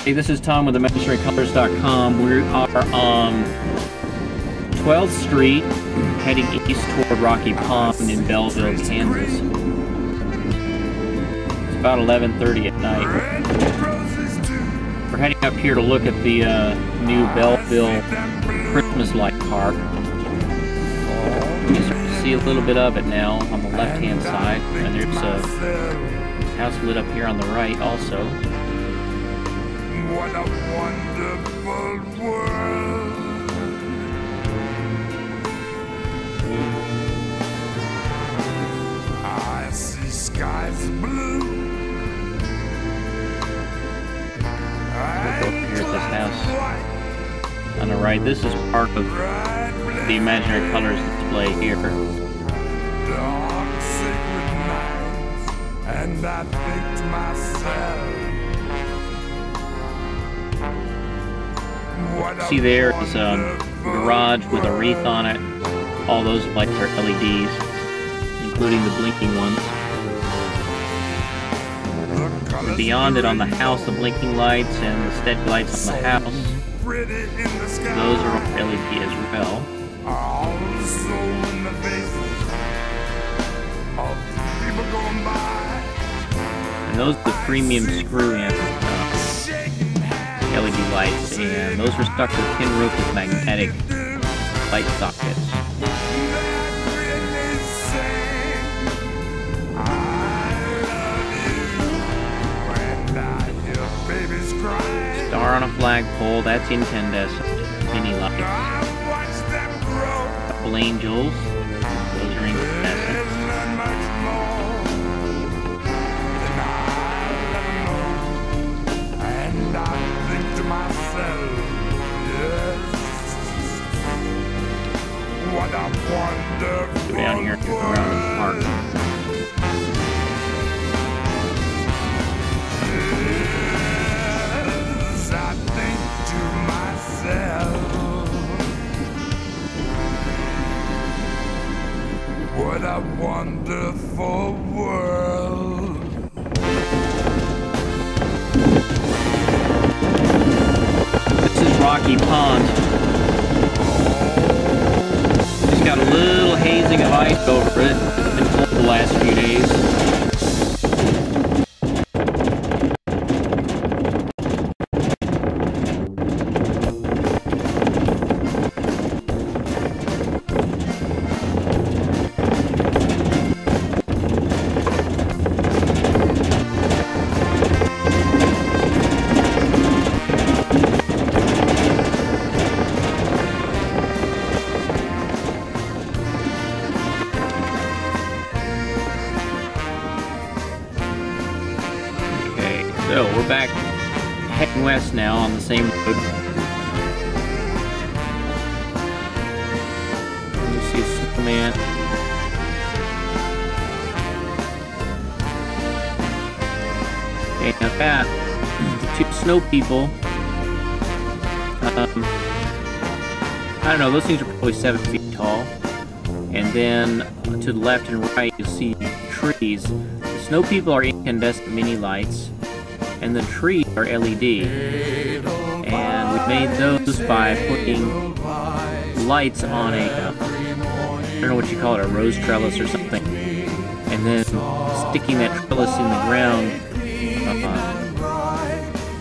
Hey, this is Tom with ImaginaryColours.com. We are on 12th Street, heading east toward Rocky Pond in Belleville, Kansas. It's about 11:30 at night. We're heading up here to look at the new Belleville Christmas light park. You can start to see a little bit of it now on the left-hand side, and there's a house lit up here on the right also. What a wonderful world. I see skies blue. Look over here at this house on the right. This is part of the Imaginary Colors display here. Dark sacred nights, and I think to myself, see, there is a garage with a wreath on it. All those lights are LEDs, including the blinking ones. And beyond it on the house, the blinking lights and the steady lights on the house, those are all LED as well. Also in the faces of people going by. And those are the premium screw-in LED lights, and those are stuck with tin roof with magnetic light sockets. Star on a flagpole, that's incandescent. Mini lights. Couple angels, those are incandescent. What a wonderful Go down here and look around the park. Yes, I think to myself, what a wonderful world. This is Rocky Pond. Got a little hazing of ice over it. It's been cold the last few days. So, we're back heading west now on the same road. You see a snowman. Okay, now that, two snow people, I don't know, those things are probably 7 feet tall. And then to the left and right, you'll see trees. The snow people are incandescent mini lights, and the trees are LED, and we made those by putting lights on a, I don't know what you call it, a rose trellis or something, and then sticking that trellis in the ground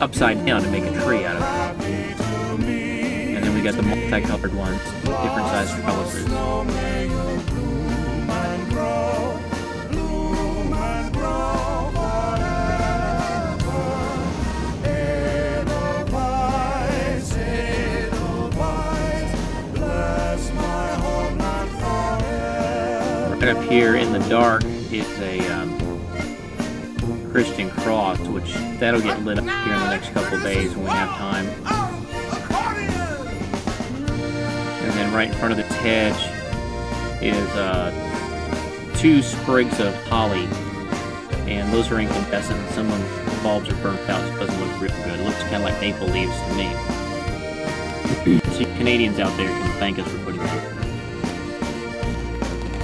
upside down to make a tree out of it. And then we got the multicolored ones, different size trellises. Right up here in the dark is a Christian cross, which that'll get lit up here in the next couple of days when we have time. And then right in front of this hedge is 2 sprigs of holly, and those are incandescent. Some of the bulbs are burnt out, so it doesn't look real good. It looks kind of like maple leaves to me. So you Canadians out there can thank us for putting that.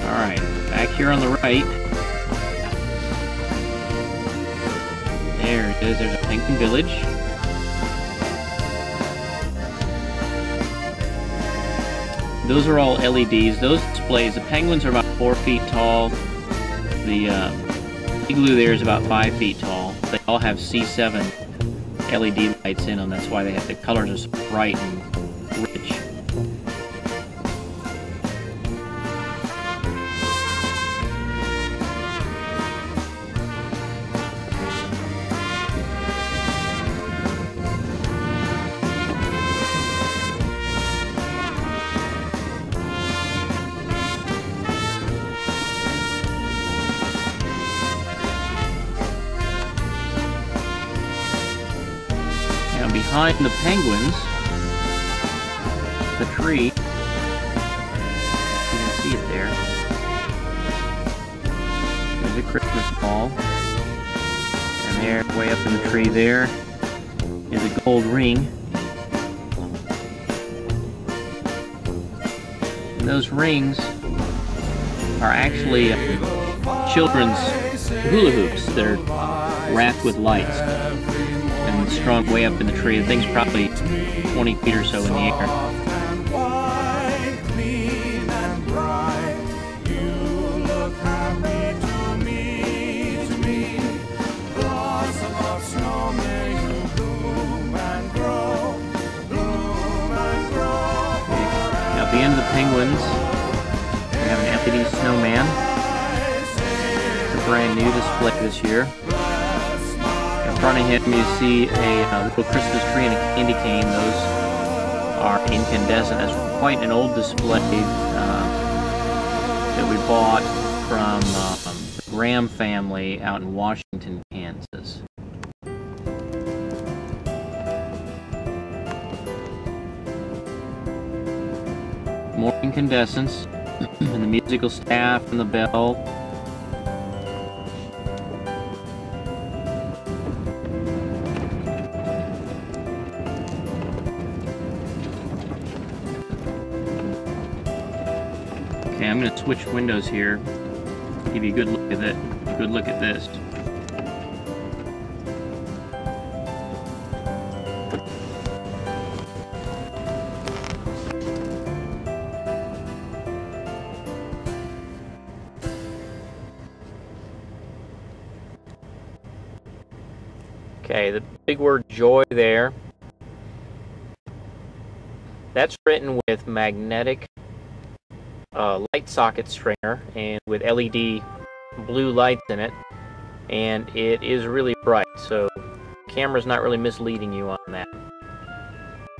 Alright, back here on the right, there it is, there's a Penguin Village. those are all LEDs. Those displays, the penguins are about 4 feet tall. The igloo there is about 5 feet tall. They all have C7 LED lights in them. That's why they have the colors are so bright and rich. Now behind the penguins, the tree, you can see it there. There's a Christmas ball. And there, way up in the tree there, is a gold ring. And those rings are actually children's hula hoops that are wrapped with lights and strung way up in the tree. The thing's probably 20 feet or so in the air. Now at the end of the penguins, we have an LED snowman. It's a brand new display this year. In front of him you see a little Christmas tree and a candy cane. Those are incandescent. That's quite an old display that we bought from the Graham family out in Washington, Kansas. More incandescents, and the musical staff and the bell. Okay, I'm going to switch windows here. Give you a good look at it. A good look at this. Okay, the big word joy there. That's written with magnetic light socket stringer and with LED blue lights in it, and it is really bright, so the camera's not really misleading you on that.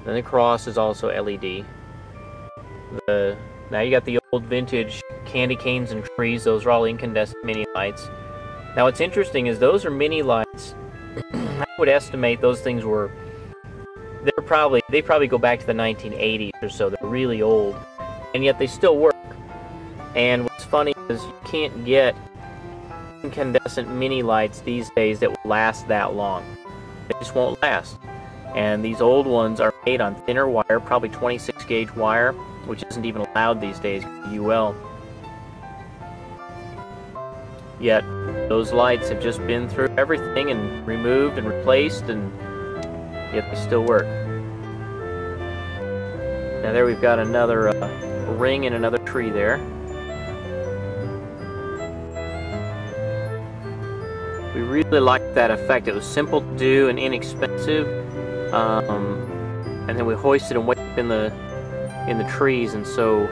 Then the cross is also LED. Now you got the old vintage candy canes and trees. Those are all incandescent mini lights. Now what's interesting is those are mini lights. I would estimate those things were, they probably go back to the 1980s or so. They're really old, and yet they still work. And what's funny is you can't get incandescent mini lights these days that will last that long. They just won't last. And these old ones are made on thinner wire, probably 26 gauge wire, which isn't even allowed these days, UL. Yet those lights have just been through everything and removed and replaced, and yet they still work. Now there we've got another ring and another tree there. We really liked that effect. It was simple to do and inexpensive, and then we hoisted them way up in the trees, and so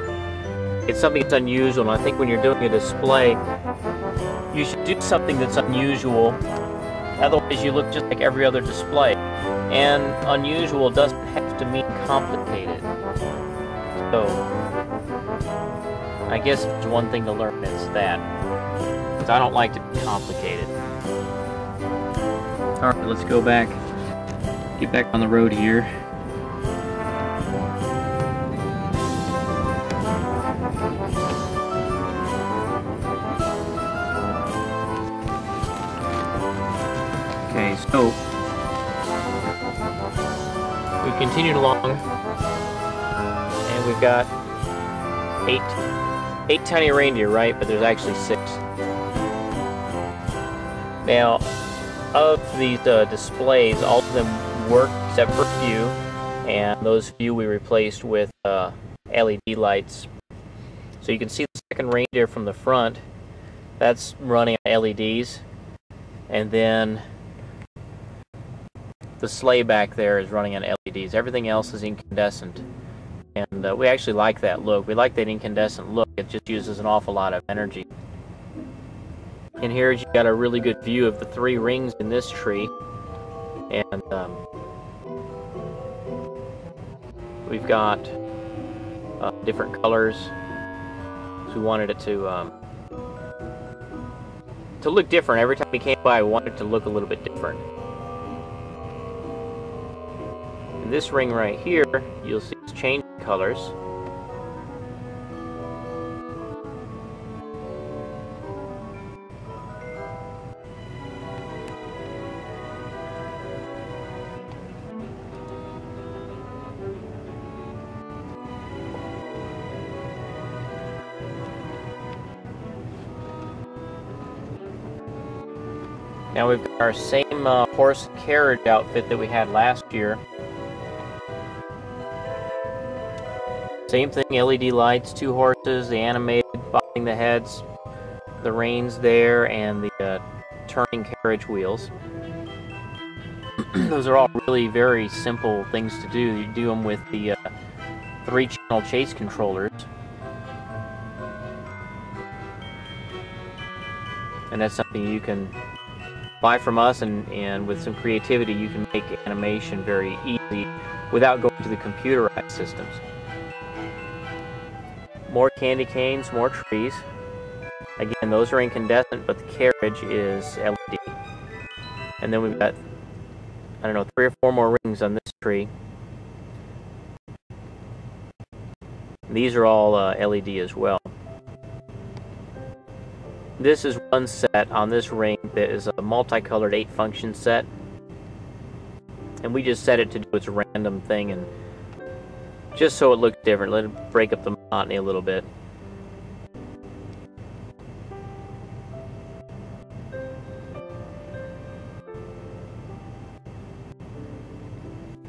it's something that's unusual. And I think when you're doing a display, you should do something that's unusual. Otherwise, you look just like every other display. And unusual doesn't have to mean complicated. So, I guess there's one thing to learn, it's that. Because I don't like to be complicated. Alright, let's go back. Get back on the road here. Okay, so we've continued along, and we've got eight tiny reindeer, right? But there's actually 6. Now, of these displays, all of them work except for a few, and those few we replaced with LED lights. So you can see the second reindeer from the front. That's running on LEDs. And then the sleigh back there is running on LEDs. Everything else is incandescent. And we actually like that look. We like that incandescent look. It just uses an awful lot of energy. And here you got a really good view of the 3 rings in this tree. And we've got different colors. So we wanted it to look different. Every time we came by, we wanted it to look a little bit different. In this ring right here, you'll see it's changing colors. Now we've got our same horse and carriage outfit that we had last year. Same thing, LED lights, 2 horses, the animated bobbing the heads, the reins there, and the turning carriage wheels. Those are all really very simple things to do. You do them with the 3-channel chase controllers. And that's something you can buy from us, and with some creativity you can make animation very easy without going to the computerized systems. More candy canes, more trees. Again, those are incandescent, but the carriage is LED. And then we've got, I don't know, 3 or 4 more rings on this tree. These are all LED as well. This is one set on this ring that is a multicolored 8-function set. And we just set it to do its random thing, and just so it looks different, let it break up the monotony a little bit.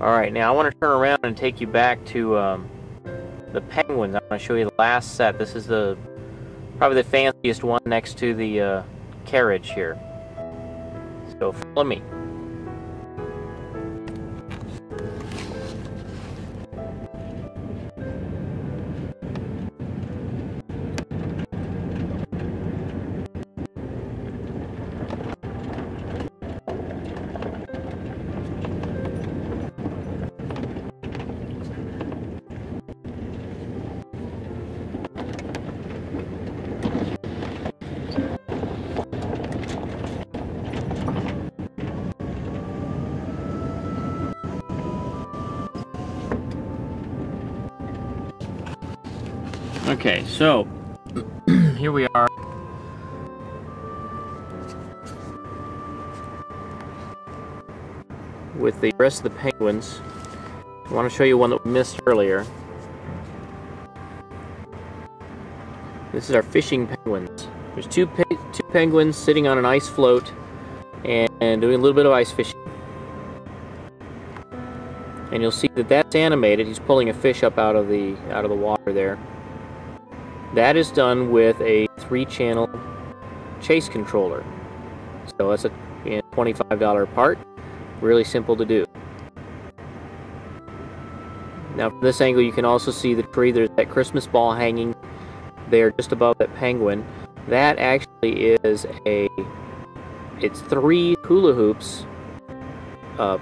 Alright, now I want to turn around and take you back to the penguins. I'm going to show you the last set. This is probably the fanciest one next to the carriage here. So follow me. Okay, so here we are. With the rest of the penguins. I want to show you one that we missed earlier. This is our fishing penguins. There's two penguins sitting on an ice float and doing a little bit of ice fishing. And you'll see that that's animated. He's pulling a fish up out of the water there. That is done with a 3-channel chase controller. So that's a $25 part. Really simple to do. Now from this angle you can also see the tree. There's that Christmas ball hanging there just above that penguin. That actually is it's 3 hula hoops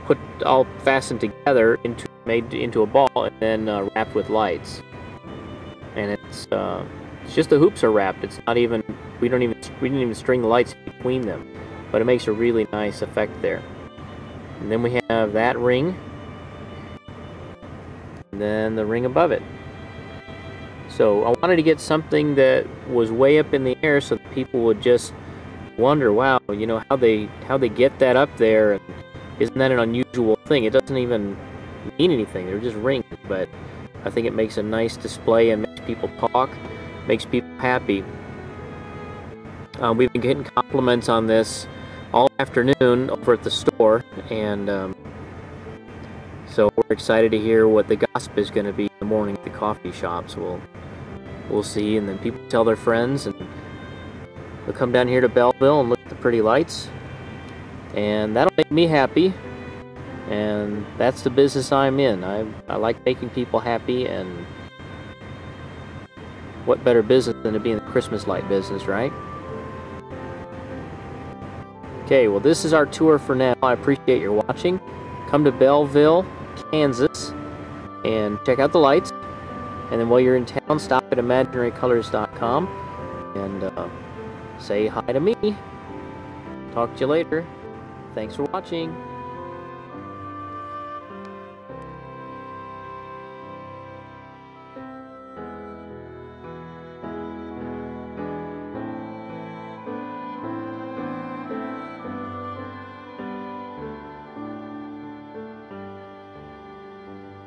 put all fastened together made into a ball and then wrapped with lights. And it's just the hoops are wrapped. It's not even we didn't even string the lights between them, but it makes a really nice effect there. And then we have that ring, and then the ring above it. So I wanted to get something that was way up in the air so that people would just wonder, wow, you know, how they get that up there, and isn't that an unusual thing? It doesn't even mean anything. They're just rings, but I think it makes a nice display and makes people talk, makes people happy. We've been getting compliments on this all afternoon over at the store, and So we're excited to hear what the gossip is going to be in the morning at the coffee shops. We'll see, and then people tell their friends, and they'll come down here to Belleville and look at the pretty lights, and that'll make me happy. And that's the business I'm in. I like making people happy, and what better business than to be in the Christmas light business, right? Okay, well, this is our tour for now. I appreciate your watching. Come to Belleville, Kansas, and check out the lights. And then while you're in town, stop at ImaginaryColours.com and say hi to me. Talk to you later. Thanks for watching.